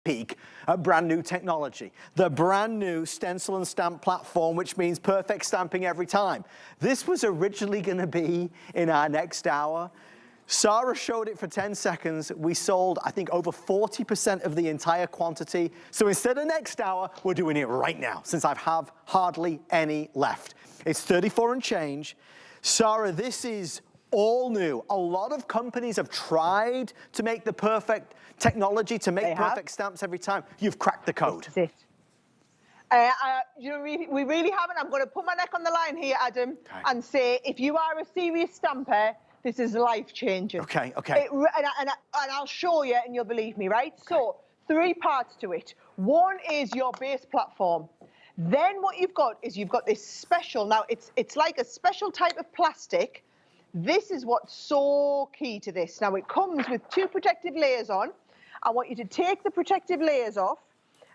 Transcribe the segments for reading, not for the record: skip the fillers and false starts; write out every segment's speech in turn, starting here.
peek at brand new technology. The brand new stencil and stamp platform, which means perfect stamping every time. This was originally going to be in our next hour. Sarah showed it for 10 seconds. We sold, I think, over 40% of the entire quantity. So instead of next hour, we're doing it right now, since I have hardly any left. It's 34 and change. Sarah, this is all new. A lot of companies have tried to make the perfect technology to make perfect stamps every time. You've cracked the code. This is it. We really haven't. I'm going to put my neck on the line here, Adam, and say if you are a serious stamper, this is life-changing. Okay. And I'll show you, and you'll believe me, right? Okay. So 3 parts to it. One is your base platform. Then what you've got is you've got this special. Now it's like a special type of plastic. This is what's so key to this. Now it comes with 2 protective layers on. I want you to take the protective layers off,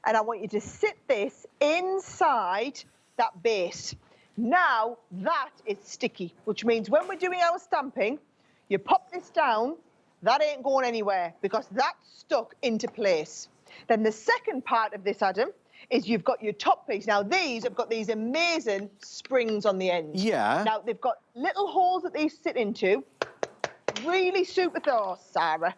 and I want you to sit this inside that base. Now that is sticky, which means when we're doing our stamping, you pop this down, that ain't going anywhere because that's stuck into place. Then the second part of this, Adam, is you've got your top piece. Now these have got these amazing springs on the end. Yeah. Now they've got little holes that these sit into. Really super Sarah.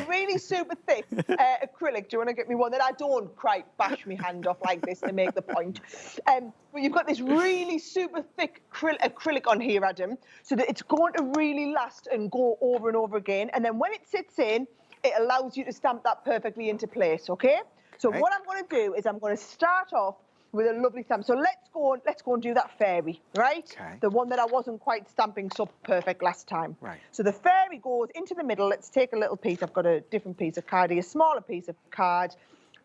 Really super thick acrylic. Do you want to get me one that I don't quite bash my hand off like this to make the point? But you've got this really super thick acrylic on here, Adam, so that it's going to really last and go over and over again. And then when it sits in, it allows you to stamp that perfectly into place, okay? So what I'm going to do is I'm going to start off with a lovely stamp. So let's go and do that fairy, right? Okay. The one that I wasn't quite stamping so perfect last time. Right. So the fairy goes into the middle. Let's take a little piece. I've got a different piece of card here, a smaller piece of card.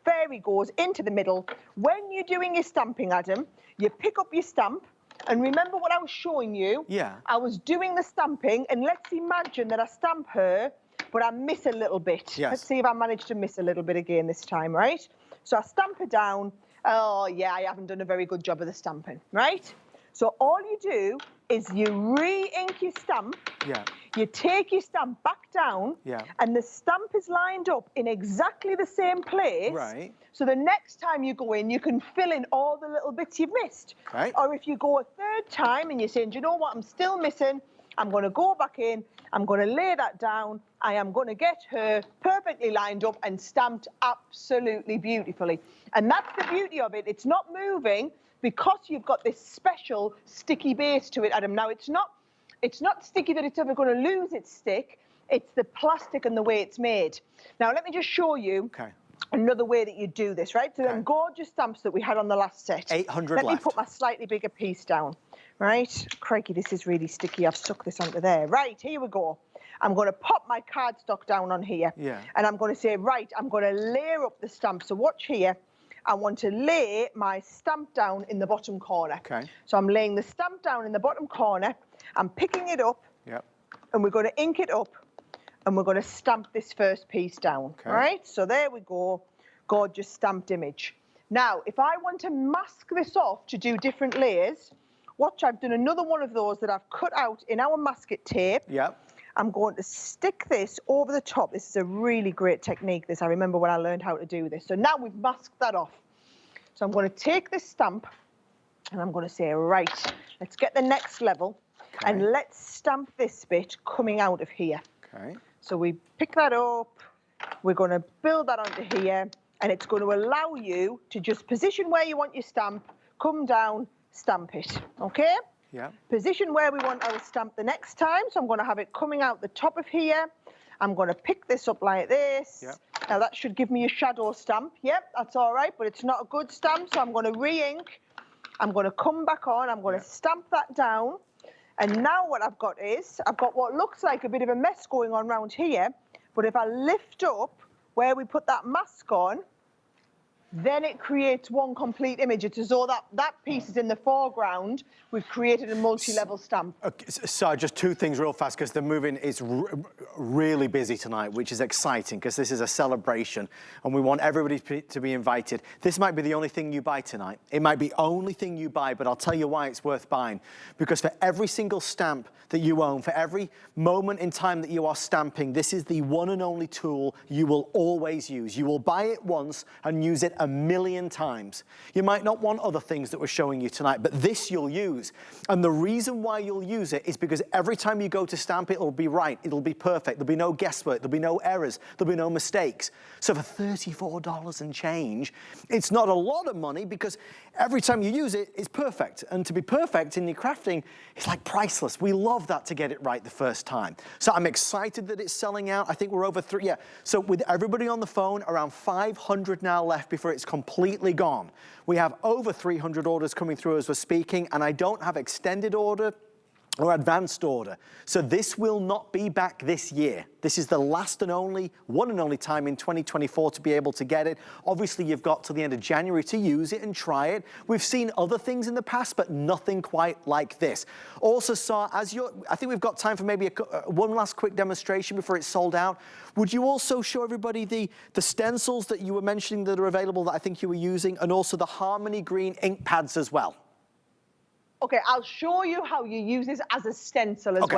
Fairy goes into the middle. When you're doing your stamping, Adam, you pick up your stamp. And remember what I was showing you? Yeah. I was doing the stamping, and let's imagine that I stamp her, but I miss a little bit. Yes. Let's see if I manage to miss a little bit again this time, right? So I stamp her down. Oh, yeah, I haven't done a very good job of the stamping, right? So all you do is you re-ink your stamp. Yeah. You take your stamp back down. Yeah. And the stamp is lined up in exactly the same place. Right. So the next time you go in, you can fill in all the little bits you've missed. Right. Or if you go a 3rd time and you're saying, do you know what, I'm still missing, I'm going to go back in, I'm going to lay that down, I am going to get her perfectly lined up and stamped absolutely beautifully. And that's the beauty of it. It's not moving because you've got this special sticky base to it, Adam. Now, it's not sticky that it's ever going to lose its stick. It's the plastic and the way it's made. Now, let me just show you another way that you do this, right? So them gorgeous stamps that we had on the last set. 800 left. Let me put my slightly bigger piece down. Right, crikey, this is really sticky. I've stuck this onto there. Right, here we go. I'm going to pop my cardstock down on here. Yeah. And I'm going to say, right, I'm going to layer up the stamp. So watch here. I want to lay my stamp down in the bottom corner. Okay. So I'm laying the stamp down in the bottom corner. I'm picking it up. Yep. And we're going to ink it up. And we're going to stamp this first piece down. Okay. Right, so there we go. Gorgeous stamped image. Now, if I want to mask this off to do different layers, watch, I've done another one of those that I've cut out in our masket tape. Yep. I'm going to stick this over the top. This is a really great technique, this. I remember when I learned how to do this. So now we've masked that off. So I'm going to take this stamp and I'm going to say, right, let's get the next level and let's stamp this bit coming out of here. Okay. So we pick that up. We're going to build that onto here, and it's going to allow you to just position where you want your stamp, come down, stamp it, okay? Yeah. Position where we want our stamp the next time. So I'm going to have it coming out the top of here. I'm going to pick this up like this. Yep. Now that should give me a shadow stamp. Yep, that's all right, but it's not a good stamp, so I'm going to re-ink. I'm going to come back on. I'm going to stamp that down. And now what I've got is, I've got what looks like a bit of a mess going on around here, but if I lift up where we put that mask on, then it creates one complete image. It's as though that piece is in the foreground. We've created a multi-level stamp. Okay, so just two things real fast, because the moving is really busy tonight, which is exciting, because this is a celebration, and we want everybody to be invited. This might be the only thing you buy tonight. It might be the only thing you buy, but I'll tell you why it's worth buying. Because for every single stamp that you own, for every moment in time that you are stamping, this is the one and only tool you will always use. You will buy it once and use it a million times. You might not want other things that we're showing you tonight, but this you'll use. And the reason why you'll use it is because every time you go to stamp, it'll be right, it'll be perfect, there'll be no guesswork, there'll be no errors, there'll be no mistakes. So for $34 and change, it's not a lot of money, because every time you use it, it's perfect. And to be perfect in your crafting, it's like priceless. We love that, to get it right the first time. So I'm excited that it's selling out. I think we're over three, yeah. So with everybody on the phone, around 500 now left before it's completely gone. We have over 300 orders coming through as we're speaking, and I don't have extended order or advanced order. So this will not be back this year. This is the last and only, one and only time in 2024 to be able to get it. Obviously, you've got to the end of January to use it and try it. We've seen other things in the past, but nothing quite like this. Also saw, I think we've got time for maybe one last quick demonstration before it's sold out. Would you also show everybody the stencils that you were mentioning that are available that I think you were using, and also the Harmony Green ink pads as well? Okay, I'll show you how you use this as a stencil as well.